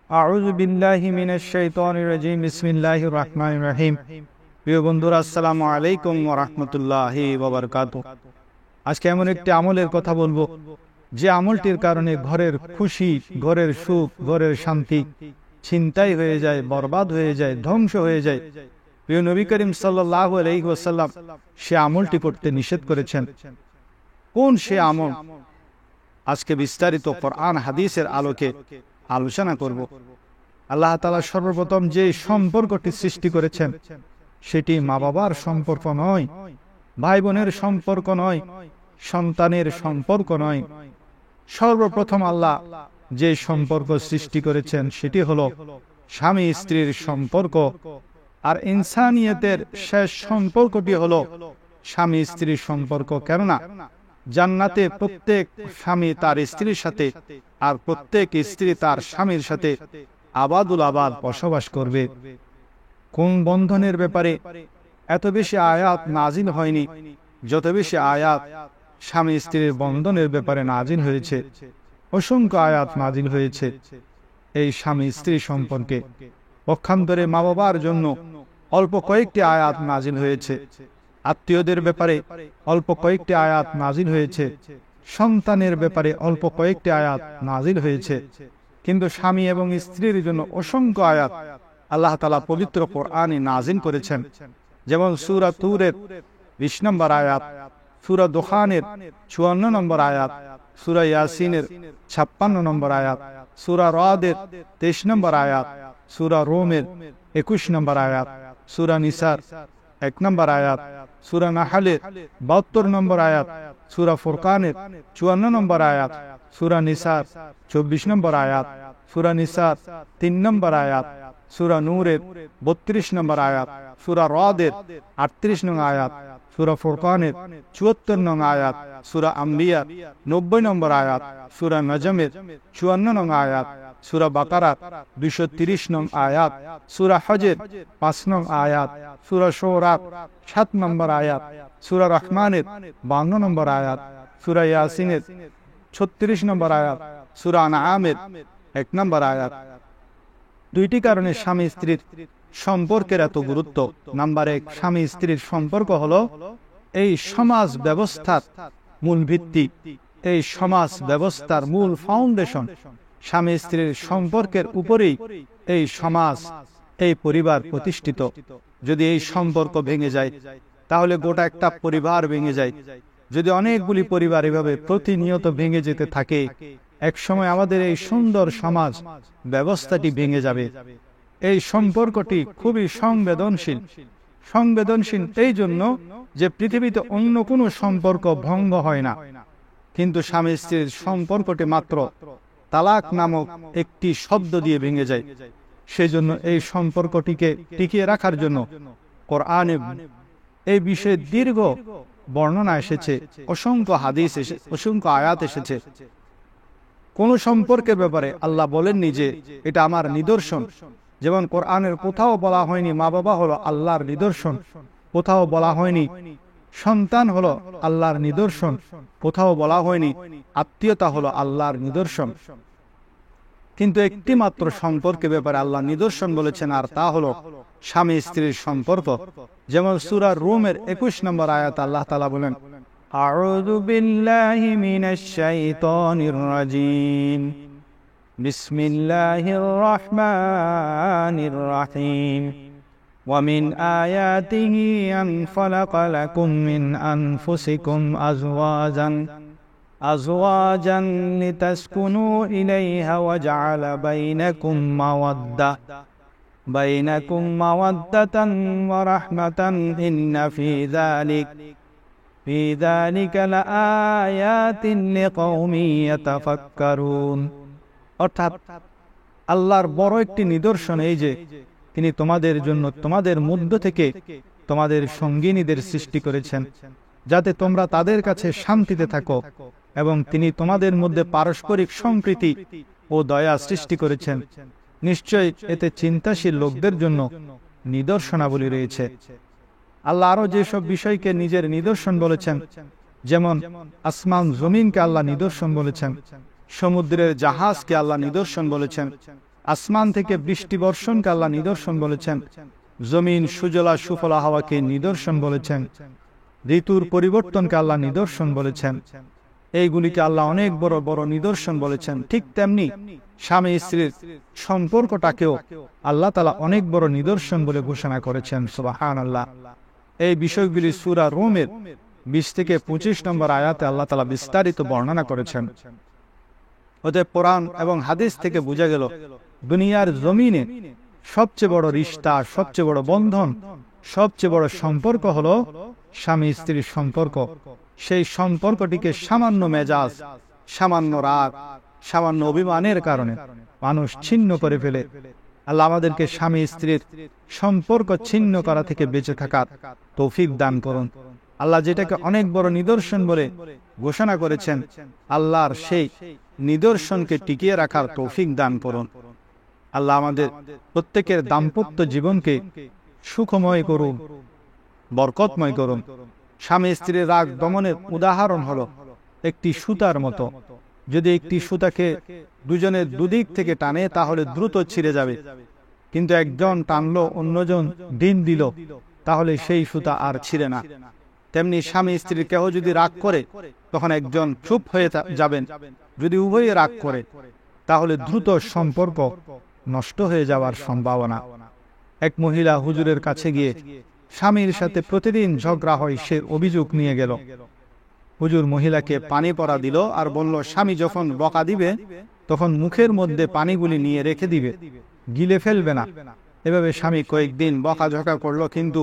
আউযু বিল্লাহি মিনাশ শাইতানির রাজিম। বিসমিল্লাহির রহমানির রহিম। প্রিয় বন্ধুরা, আসসালামু আলাইকুম ওয়া রাহমাতুল্লাহি ওয়া বারাকাতুহু। আজকে এমন একটি আমলের কথা বলবো যে আমলটির কারণে ঘরের খুশি, ঘরের সুখ, ঘরের শান্তি ছিনতাই হয়ে যায়, বরবাদ হয়ে যায়, ধ্বংস হয়ে যায়। প্রিয় নবী করিম সাল্লাল্লাহু আলাইহি ওয়াসাল্লাম সে আমলটি করতে নিষেধ করেছেন। কোন সে আমল? আজকে বিস্তারিত কোরআন হাদিসের আলোকে আলোচনা করব। আল্লাহ তাআলা সর্বপ্রথম যে সম্পর্কটি সৃষ্টি করেছেন সেটি মা বাবার সম্পর্ক নয়, ভাই বোনের সম্পর্ক নয়, সন্তানের সম্পর্ক নয়। সর্বপ্রথম আল্লাহ যে সম্পর্ক সৃষ্টি করেছেন সেটি হলো স্বামী স্ত্রীর সম্পর্ক। আর ইনসানিয়তের শেষ সম্পর্কটি হলো স্বামী স্ত্রীর সম্পর্ক। কেননা জান্নাতে প্রত্যেক স্বামী তার স্ত্রীর সাথে আর প্রত্যেক স্ত্রী তার স্বামীর সাথে আবাদুল আবাদ বসবাস করবে। কোন বন্ধনের ব্যাপারে এত বেশি আয়াত নাজিল হয়নি যত বেশি আয়াত স্বামী স্ত্রীর বন্ধনের ব্যাপারে নাজিল হয়েছে। অসংখ্য আয়াত নাজিল হয়েছে এই স্বামী স্ত্রী সম্পর্কে। পক্ষান্তরে মা বাবার জন্য অল্প কয়েকটি আয়াত নাজিল হয়েছে। আত্মীয়দের ব্যাপারে অল্প কয়েকটি আয়াত নাজিল হয়েছে। সন্তানের ব্যাপারে অল্প কয়েকটি আয়াত নাজিল হয়েছে। কিন্তু স্বামী এবং স্ত্রীর জন্য অসংখ্য আয়াত আল্লাহ তাআলা পবিত্র কোরআনে নাজিল করেছেন। যেমন সূরা তুরের 20 নম্বর আয়াত, সূরা দুখানের 54 নম্বর আয়াত, সূরা ইয়াসিনের 56 নম্বর আয়াত, সূরা রাদের 23 নম্বর আয়াত, সূরা রোমের 21 নম্বর আয়াত, সূরা নিসার 1 নম্বর আয়াত, সূরা নাহলের 72 নম্বর আয়াত, সূরা ফুরকানের 54 নম্বর আয়াত, সূরা নিসার 24 নম্বর আয়াত, সূরা নিসার 3 নম্বর আয়াত, সূরা নূরের 32 নম্বর আয়াত, সূরা রাদের 38 নং আয়াত, সূরা ফুরকানের 74 নং আয়াত, সূরা আম্বিয়ার 90 নম্বর আয়াত, সূরা নজমের 54 নং আয়াত, সূরা বাকারার 230 নং আয়াত, সূরা হজের 5 নং আয়াত, সূরা শুরার 7 নম্বর আয়াত, সূরা রহমানের 52 নম্বর আয়াত, সূরা ইয়াসিনের 36 নম্বর আয়াত, সূরা আনআমের 1 নম্বর আয়াত। দুইটি কারণে স্বামী স্ত্রীর সম্পর্কের এত গুরুত্ব। নাম্বার 1, স্বামী স্ত্রীর সম্পর্ক হলো এই সমাজ ব্যবস্থার মূল ভিত্তি, এই সমাজ ব্যবস্থার মূল ফাউন্ডেশন। স্বামী স্ত্রীর সম্পর্কের উপরেই এই সমাজ, এই পরিবার প্রতিষ্ঠিত। যদি এই সম্পর্ক ভেঙে যায় তাহলে গোটা একটা পরিবার ভেঙে যায়। যদি অনেকগুলি পরিবার এভাবে প্রতিনিয়ত ভেঙে যেতে থাকে, একসময় আমাদের এই সুন্দর সমাজ ব্যবস্থাটি ভেঙে যাবে। এই সম্পর্কটি খুবই সংবেদনশীল। সংবেদনশীল এই জন্য যে পৃথিবীতে অন্য কোনো সম্পর্ক ভঙ্গ হয় না, কিন্তু স্বামী স্ত্রীর সম্পর্কটি মাত্র তালাক নামক একটি শব্দ দিয়ে ভেঙে যায়। সেজন্য এই সম্পর্কটিকে টিকিয়ে রাখার জন্য কোরআনে এই বিষয়ে দীর্ঘ বর্ণনা এসেছে, অসংখ্য হাদিস অসংখ্য আয়াত এসেছে। কোন সম্পর্কের ব্যাপারে আল্লাহ বলেননি যে এটা আমার নিদর্শন। যেমন কোরআনের কোথাও বলা হয়নি মা বাবা হলো আল্লাহর নিদর্শন, কোথাও বলা হয়নি সন্তান হলো আল্লাহর নিদর্শন, কোথাও বলা হয়নি আত্মীয়তা হলো আল্লাহর নিদর্শন। কিন্তু একটি মাত্র সম্পর্কের ব্যাপারে আল্লাহ নিদর্শন বলেছেন, আর তা হলো স্বামী স্ত্রীর সম্পর্ক। যেমন সূরা রুমের 21 নম্বর আয়াত আল্লাহ তাআলা বলেন, আউযু বিল্লাহি মিনাশ শাইতানির রাজিম, বিসমিল্লাহির রহমানির রহিম, ওয়া মিন আয়াতিহি আন খালাকা লাকুম মিন আনফুসিকুম আজওয়াজান লিতাসকুনু ইলাইহা ওয়া জাআলা বাইনাকুম মাওয়াদ্দাতান ওয়া রাহমাতান ইন্না ফি যালিকা লাআয়াতিন লিকাওমিন ইয়াতাফাক্কারুন। অর্থাৎ আল্লাহর বড় একটি নিদর্শন এই যে তিনি তোমাদের জন্য তোমাদের মধ্য থেকে তোমাদের সঙ্গিনীদের সৃষ্টি করেছেন, যাতে তোমরা তাদের কাছে শান্তিতে থাকো, এবং তিনি তোমাদের মধ্যে পারস্পরিক সম্প্রীতি ও দয়া সৃষ্টি করেছেন। নিশ্চয় এতে চিন্তাশীল লোকদের জন্য নিদর্শনাবলী রয়েছে। আল্লাহ আরো যেসব বিষয়কে নিজের নিদর্শন বলেছেন, যেমন আসমান জমিনকে আল্লাহ নিদর্শন বলেছেন, সমুদ্রের জাহাজকে আল্লাহ নিদর্শন বলেছেন, আসমান থেকে বৃষ্টি বর্ষণকে আল্লাহ নিদর্শন বলেছেন, জমিন সুজলা সুফলা হাওয়াকে নিদর্শন বলেছেন, ঋতুর পরিবর্তনকে আল্লাহ নিদর্শন বলেছেন। এইগুলিকে আল্লাহ অনেক বড় বড় নিদর্শন বলেছেন। ঠিক তেমনি স্বামী স্ত্রীর সম্পর্কটাকেও আল্লাহ তাআলা অনেক বড় নিদর্শন বলে ঘোষণা করেছেন। সুবহানাল্লাহ। এই বিষয়গুলি সূরা রুমের 20 থেকে 25 নম্বর আয়াতে আল্লাহ তাআলা বিস্তারিত বর্ণনা করেছেন। অতএব কোরআন এবং হাদিস থেকে বোঝা গেল, দুনিয়ার জমিনে সবচেয়ে বড় রিশতা, সবচেয়ে বড় বন্ধন, সবচেয়ে বড় সম্পর্ক হলো স্বামী স্ত্রীর সম্পর্ক। সেই সম্পর্কটিকে সামান্য মেজাজ, সামান্য রাগ, সামান্য অভিমানের কারণে মানুষ ছিন্ন করে ফেলে। আল্লাহ আমাদেরকে স্বামী স্ত্রীর সম্পর্ক ছিন্ন করা থেকে বেঁচে থাকার তৌফিক দান করুন। আল্লাহ যেটাকে অনেক বড় নিদর্শন বলে ঘোষণা করেছেন, আল্লাহর সেই নিদর্শনকে টিকিয়ে রাখার তৌফিক দান করুন। আল্লাহ আমাদের প্রত্যেকের দাম্পত্য জীবনকে সুখময় করুন, বরকতময় করুন। স্বামী স্ত্রীর রাগ দমনের উদাহরণ হলো একটি সুতার মতো। যদি একটি সুতাকে দুজনের দুদিক থেকে টানে তাহলে দ্রুত ছিঁড়ে যাবে, কিন্তু একজন টানলো, অন্যজন ডিম দিল, তাহলে সেই সুতা আর ছিঁড়ে না। তেমনি স্বামী স্ত্রীর কেহ যদি রাগ করে তখন একজন চুপ হয়ে যাবেন। যদি উভয়ে রাগ করে তাহলে দ্রুত সম্পর্ক নষ্ট হয়ে যাওয়ার সম্ভাবনা। এক মহিলা হুজুরের কাছে গিয়ে স্বামীর সাথে প্রতিদিন ঝগড়া হয় সে অভিযোগ নিয়ে গেল। হুজুর মহিলাকে পানি পরা দিল আর বলল, স্বামী যখন বকা দিবে তখন মুখের মধ্যে পানিগুলি নিয়ে রেখে দিবে, গিলে ফেলবে না। এভাবে স্বামী কয়েকদিন বকাঝকা করলো, কিন্তু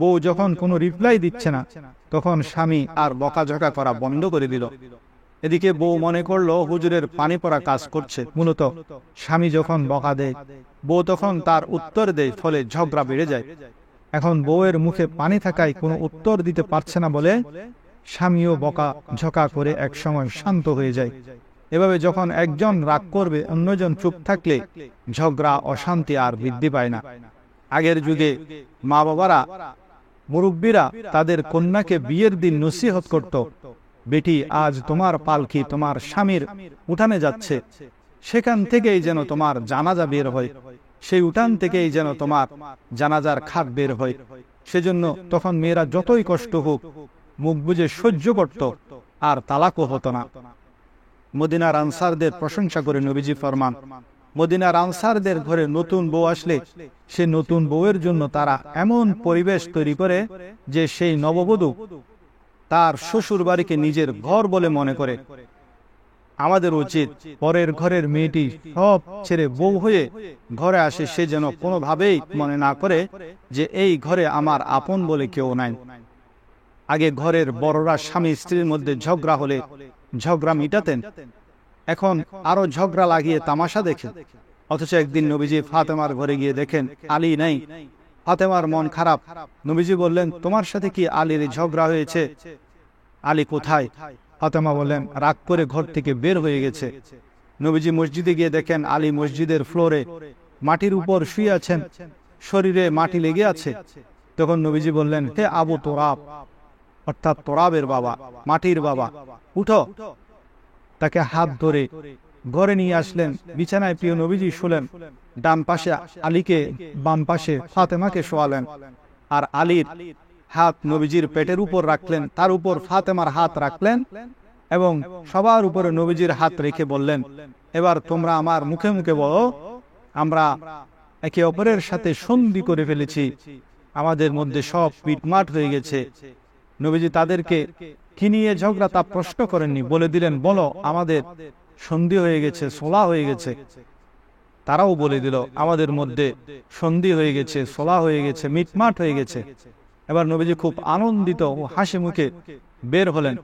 বউ যখন কোনো রিপ্লাই দিচ্ছে না তখন স্বামী আর বকাঝকা করা বন্ধ করে দিল। এদিকে বউ মনে করলো হুজুরের পানি পরা কাজ করছে। মূলত স্বামী যখন বকা দেয় বউ তখন তার উত্তর দেয়, ফলে ঝগড়া বেড়ে যায়। এখন বউয়ের মুখে পানি থাকায় কোনো উত্তর দিতে পারছে না বলে স্বামীও বকা ঝকা করে একসময় শান্ত হয়ে যায়। এভাবে যখন একজন রাগ করবে অন্যজন চুপ থাকলে ঝগড়া অশান্তি আর বৃদ্ধি পায় না। আগের যুগে মা বাবারা, মুরব্বীরা তাদের কন্যাকে বিয়ের দিন নসিহত করত, বেটি আজ তোমার পালকি তোমার স্বামীর উঠানে যাচ্ছে, সেখান থেকেই যেন তোমার জানাজা বের হয়, সেই উঠান থেকেই যেন তোমার জানাজার খাট বের হয়। সেজন্য তখন মেয়েরা যতই কষ্ট হোক মুখ বুজে সহ্য করত, আর তালাকও হতো না। মদিনার আনসারদের প্রশংসা করে নবীজি ফরমান, মদিনার আনসারদের ঘরে নতুন বউ আসলে সে নতুন বউয়ের জন্য তারা এমন পরিবেশ তৈরি করে যে সেই নববধূ তার শ্বশুর বাড়িকে নিজের ঘর বলে মনে করে। আমাদের উচিত পরের ঘরের মেয়েটি সব ছেড়ে বউ হয়ে ঘরে আসে সে যেন কোনোভাবেই মনে না করে যে এই ঘরে আমার আপন বলে কেউ নাই। আগে ঘরের বড়রা স্বামী স্ত্রীর মধ্যে ঝগড়া হলে ঝগড়া মিটাতেন, এখন আরো ঝগড়া লাগিয়ে তামাশা দেখেন। অথচ একদিন নবীজি ফাতেমার ঘরে গিয়ে দেখেন আলী নাই। ফাতেমার মন খারাপ। নবীজি বললেন, তোমার সাথে কি আলীর ঝগড়া হয়েছে? আলী কোথায়? ফাতেমা বললেন, রাগ করে ঘর থেকে বের হয়ে গেছে। নবীজি মসজিদে গিয়ে দেখেন আলী মসজিদের ফ্লোরে মাটির উপর শুয়ে আছেন, শরীরে মাটি লেগে আছে। তখন নবীজি বললেন, হে আবু তোরাব, অর্থাৎ তোরাবের বাবা, মাটির বাবা, উঠো। তাকে হাত ধরে ঘরে নিয়ে আসলেন। বিছানায় প্রিয় নবীজি শুলেন, ডান পাশে আলীকে, বাম পাশে ফাতেমাকে শোয়ালেন, আর আলীর হাত নবীজির পেটের উপর রাখলেন, তার উপর ফাতেমার হাত রাখলেন এবং সবার উপরে নবীজির হাত রেখে বললেন, এবার তোমরা আমার মুখে মুখে বলো, আমরা একে অপরের সাথে সন্ধি করে ফেলেছি, আমাদের মধ্যে সব পিটমাট হয়ে গেছে। নবীজি তাদেরকে কি নিয়ে ঝগড়া তা প্রশ্ন করেননি, বলে দিলেন, বলো আমাদের সন্ধি হয়ে গেছে, সোলা হয়ে গেছে। তারাও বলে দিল, আমাদের মধ্যে সন্ধি হয়ে গেছে, সোলা হয়ে গেছে, মিটমাট হয়ে গেছে। এবার নবীজি খুব আনন্দিত ও হাসি মুখে বের হলেন।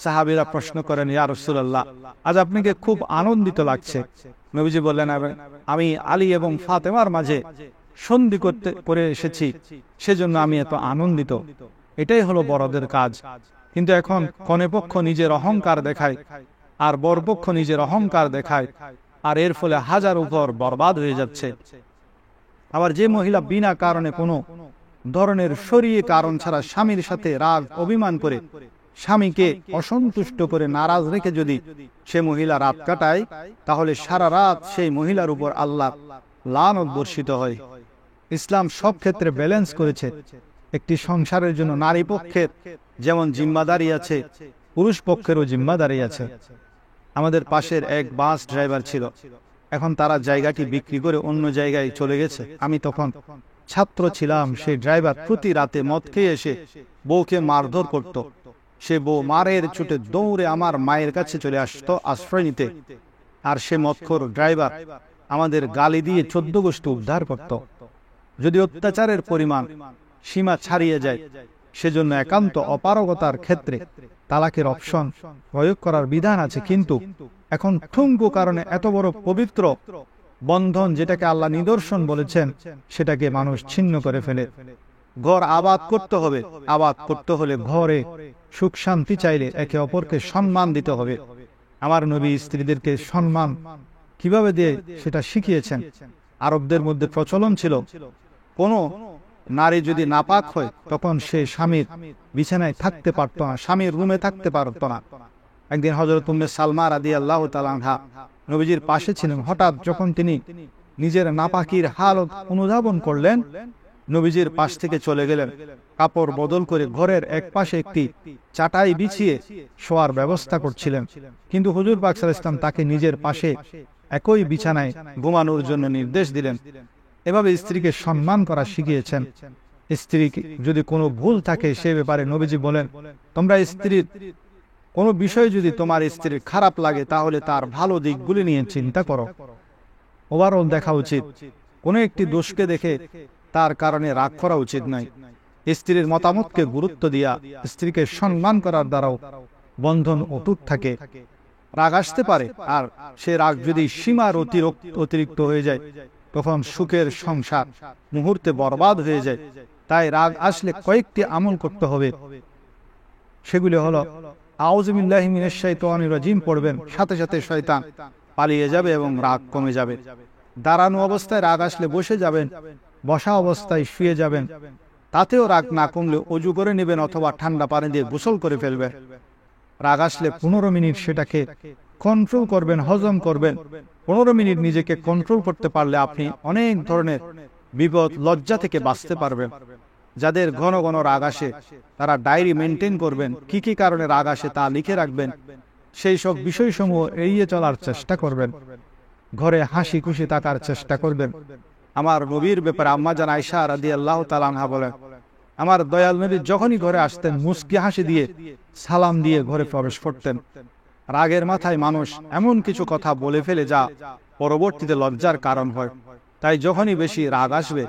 সাহাবীরা প্রশ্ন করেন, ইয়া রাসূলুল্লাহ, আজ আপনাকে খুব আনন্দিত লাগছে। নবীজি বললেন, আমি আলী এবং ফাতেমার মাঝে সন্ধি করে এসেছি, সেজন্য আমি এত আনন্দিত। এটাই হলো বড়দের কাজ। কিন্তু এখন কনেপক্ষ নিজের অহংকার দেখায় আর বরপক্ষ নিজের অহংকার দেখায়, আর এর ফলে হাজার উপর বরবাদ হয়ে যাচ্ছে। আবার যে মহিলা বিনা কারণে কোনো ধরনের শরীয়ী কারণ ছাড়া স্বামীর সাথে রাগ অভিমান করে স্বামীকে অসন্তুষ্ট করে নারাজ রেখে যদি সে মহিলা রাত কাটায়, তাহলে সারা রাত সেই মহিলার উপর আল্লাহ লানত বর্ষিত হয়। ইসলাম সব ক্ষেত্রে ব্যালেন্স করেছে। একটি সংসারের জন্য নারী পক্ষের যেমন জিম্মাদারি আছে, পুরুষ পক্ষেরও জিম্মাদারি আছে। আমাদের পাশের এক বাস ড্রাইভার ছিল, এখন তারা জায়গাটি বিক্রি করে অন্য জায়গায় চলে গেছে। আমি তখন ছাত্র ছিলাম। সেই ড্রাইভার প্রতি রাতে মদ খেয়ে এসে বউকে মারধর করত। সে বউ মারের ছুটে দৌড়ে আমার মায়ের কাছে চলে আসতো আশ্রয় নিতে, আর সে মদখোর ড্রাইভার আমাদের গালি দিয়ে 14 গোষ্ঠী উদ্ধার করত। যদি অত্যাচারের পরিমাণ সীমা ছাড়িয়ে যায়, সেজন্য একান্ত অপারগতার ক্ষেত্রে তালাকের অপশন প্রয়োগ করার বিধান আছে। কিন্তু এখন ঠুনকো কারণে এত বড় পবিত্র বন্ধন, যেটাকে আল্লাহ নিদর্শন বলেছেন, সেটাকে মানুষ ছিন্ন করে ফেলে। ঘর আবাদ করতে হবে, আবাদ করতে হলে ঘরে সুখ শান্তি চাইলে একে অপরকে সম্মান দিতে হবে। আমার নবী স্ত্রীদেরকে সম্মান কিভাবে দিয়ে সেটা শিখিয়েছেন। আরবদের মধ্যে প্রচলন ছিল, কোনো নারী যদি নাপাক হয় তখন সে স্বামীর বিছানায় থাকতে পারত না, স্বামীর রুমে থাকতে পারত না। একদিন হযরত উম্মে সালমা রাদিয়াল্লাহু তাআলা আনহা নবীজির পাশে ছিলেন। হঠাৎ যখন তিনি নিজের নাপাকির হালত অনুধাবন করলেন, নবীজির পাশ থেকে চলে গেলেন, কাপড় বদল করে ঘরের এক পাশে একটি চাটাই বিছিয়ে শোয়ার ব্যবস্থা করছিলেন। কিন্তু হুজুর পাক সাল্লাল্লাহু আলাইহি ওয়াসাল্লাম তাকে নিজের পাশে একই বিছানায় ঘুমানোর জন্য নির্দেশ দিলেন। এভাবে স্ত্রীকে সম্মান করা শিখিয়েছেন। স্ত্রী যদি কোনো ভুল থাকে সে ব্যাপারে নবীজি বলেন, তোমরা স্ত্রীর কোনো বিষয় যদি তোমার স্ত্রীর খারাপ লাগে তাহলে তার ভালো দিকগুলি নিয়ে চিন্তা করো। ওভারঅল দেখা উচিত। কোনো একটি দোষকে দেখে তার কারণে রাগ করা উচিত নয়। স্ত্রীর মতামতকে গুরুত্ব দিয়া স্ত্রীকে সম্মান করার দ্বারাও বন্ধন অটুট থাকে। রাগ আসতে পারে, আর সে রাগ যদি সীমার অতিরিক্ত হয়ে যায় তখন সুখের সংসার মুহূর্তে বরবাদ হয়ে যায়। তাই রাগ আসলে কয়েকটি আমল করতে হবে। সেগুলি হলো, আউযু বিল্লাহি মিনাশ শাইতানির রাজিম পড়বেন, সাথে সাথে শয়তান পালিয়ে যাবে এবং রাগ কমে যাবে। দাঁড়ানো অবস্থায় রাগ আসলে বসে যাবেন, বসা অবস্থায় শুয়ে যাবেন। তাতেও রাগ না কমলে অজু করে নেবেন অথবা ঠান্ডা পানি দিয়ে গোসল করে ফেলবেন। রাগ আসলে 15 মিনিট সেটাকে কন্ট্রোল করবেন, হজম করবেন। 15 মিনিট নিজেকে কন্ট্রোল করতে পারলে আপনি অনেক ধরনের বিপদ লজ্জা থেকে বাঁচতে পারবেন। যাদের ঘন ঘন রাগ আসে তারা ডায়েরি মেনটেন করবেন, কি কি কারণে রাগ আসে তা লিখে রাখবেন। সেই সব বিষয়সমূহ এড়িয়ে চলার চেষ্টা করবেন। ঘরে হাসি খুশি থাকার চেষ্টা করবেন। আমার নবীর ব্যাপারে আম্মা জান আয়েশা রাদিয়াল্লাহু তাআলা আনহা বলেন, আমার দয়াল নবী যখনই ঘরে আসতেন মুস্কি হাসি দিয়ে সালাম দিয়ে ঘরে প্রবেশ করতেন। রাগের মাথায় মানুষ এমন কিছু কথা বলে ফেলে যা পরবর্তীতে লজ্জার কারণ হয়। তাই যখনই বেশি রাগ আসবে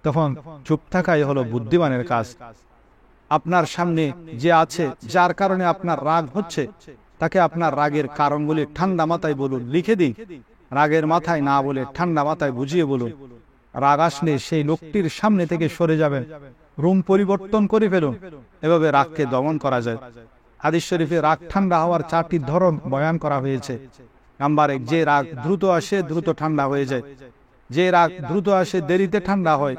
তখন চুপ থাকাই হলো বুদ্ধিমানের কাজ। আপনার সামনে যে আছে, যার কারণে আপনার রাগ হচ্ছে, তাকে আপনার রাগের কারণগুলি ঠান্ডা মাথায় বলুন, লিখে দিন। রাগের মাথায় না বলে ঠান্ডা মাথায় বুঝিয়ে বলুন। রাগ আসলে সেই লোকটির সামনে থেকে সরে যাবেন, রুম পরিবর্তন করে ফেলুন। এভাবে রাগকে দমন করা যায়। হাদিস শরীফে রাগ ঠান্ডা হওয়ার 4টি ধরন বয়ান করা হয়েছে। নাম্বার 1, যে রাগ দ্রুত আসে দ্রুত ঠান্ডা হয়ে যায়। যে রাগ দ্রুত আসে দেরিতে ঠান্ডা হয়।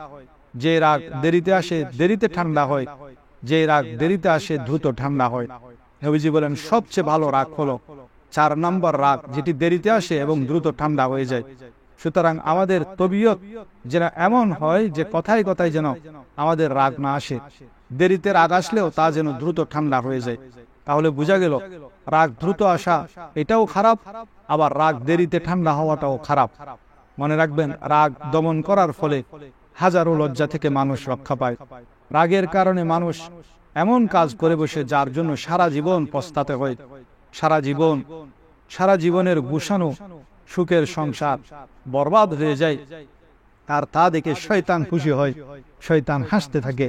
যে রাগ দেরিতে আসে দেরিতে ঠান্ডা হয়। যে রাগ দেরিতে আসে দ্রুত ঠান্ডা হয়। নবীজি বলেন সবচেয়ে ভালো রাগ হলো 4 নম্বর রাগ, যেটি দেরিতে আসে এবং দ্রুত ঠান্ডা হয়ে যায়। সুতরাং আমাদের তবিয়ত যেন এমন হয় যে কথায় কথায় যেন আমাদের রাগ না আসে, দেরিতে রাগ আসলেও তা যেন দ্রুত ঠান্ডা হয়ে যায়। তাহলে বোঝা গেল রাগ দ্রুত আসা এটাও খারাপ, আবার রাগ দেরিতে ঠান্ডা হওয়াটাও খারাপ। মনে রাখবেন, রাগ দমন করার ফলে হাজারো লজ্জা থেকে মানুষ রক্ষা পায়। রাগের কারণে মানুষ এমন কাজ করে বসে যার জন্য সারা জীবন পস্তাতে হয়। সারা জীবনের গুছানো সুখের সংসার বরবাদ হয়ে যায়। আর তা দেখে শয়তান খুশি হয়, শয়তান হাসতে থাকে।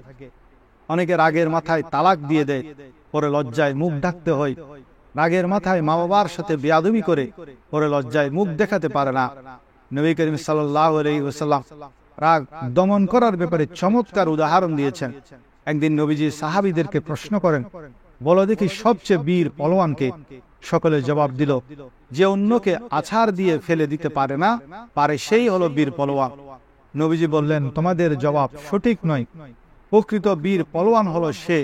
অনেকে রাগের মাথায় তালাক দিয়ে দেয়, পরে লজ্জায় মুখ ঢাকতে হয়। রাগের মাথায় মা বাবার সাথে বেয়াদবি করে, পরে লজ্জায় মুখ দেখাতে পারে না। নবী করিম সাল্লাল্লাহু আলাইহি ওয়াসাল্লাম রাগ দমন করার ব্যাপারে চমৎকার উদাহরণ দিয়েছেন। একদিন নবীজি সাহাবীদেরকে প্রশ্ন করেন, বলো দেখি সবচেয়ে বীর পলোয়ানকে? সকলে জবাব দিল, যে অন্যকে আছাড় দিয়ে ফেলে দিতে পারে না, পারে সেই হলো বীর পলোয়ান। নবীজি বললেন, তোমাদের জবাব সঠিক নয়। প্রকৃত বীর পলোয়ান হলো সে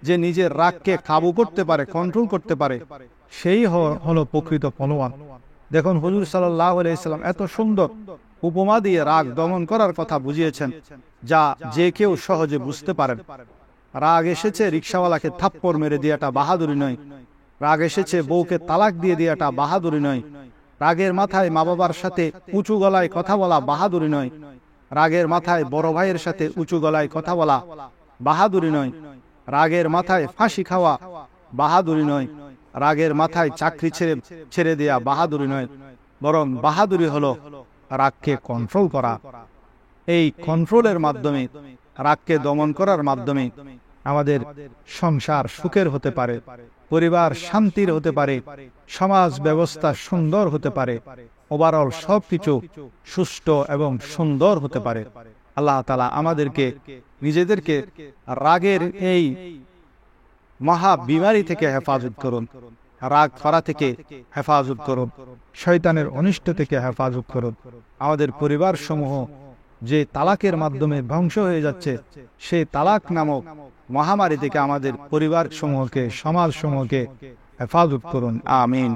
যে নিজের রাগকে কাবু করতে পারে, কন্ট্রোল করতে পারে, সেই হলো প্রকৃত পলোয়ান। দেখুন হুজুর সাল্লাল্লাহু আলাইহি সাল্লাম এত সুন্দর উপমা দিয়ে রাগ দমন করার কথা বুঝিয়েছেন, যা যে কেউ সহজে বুঝতে পারেন। রাগ এসেছে রিকশাওয়ালাকে থাপ্পড় মেরে দেওয়াটা বাহাদুরি নয়, রাগ এসেছে বউকে তালাক দিয়ে দেওয়াটা বাহাদুরি নয়, রাগের মাথায় মা বাবার সাথে উঁচু গলায় কথা বলা বাহাদুরি নয়, রাগের মাথায় বড় ভাইয়ের সাথে উঁচু গলায় কথা বলা বাহাদুরি নয়, রাগের মাথায় ফাঁসি খাওয়া বাহাদুরি নয়, রাগের মাথায় চাকরি ছেড়ে দেয়া বাহাদুরি নয়, বরং বাহাদুরি হলো রাগকে কন্ট্রোল করা। এই কন্ট্রোলের মাধ্যমে, রাগকে দমন করার মাধ্যমে আমাদের সংসার সুখের হতে পারে, পরিবার শান্তির হতে পারে, সমাজ ব্যবস্থা সুন্দর হতে পারে, ওভারঅল সবকিছু সুষ্ঠু এবং সুন্দর হতে পারে। আল্লাহ তাআলা আমাদেরকে নিজেদেরকে রাগের এই মহা বিমারি থেকে হেফাজত করুন, রাগ করা থেকে হেফাজত করুন, শয়তানের অনিষ্ট থেকে হেফাজত করুন। আমাদের পরিবার সমূহ যে তালাকের মাধ্যমে ধ্বংস হয়ে যাচ্ছে, সেই তালাক নামক মহামারী থেকে আমাদের পরিবার সমূহকে, সমাজ সমূহকে হেফাজত করুন। আমিন।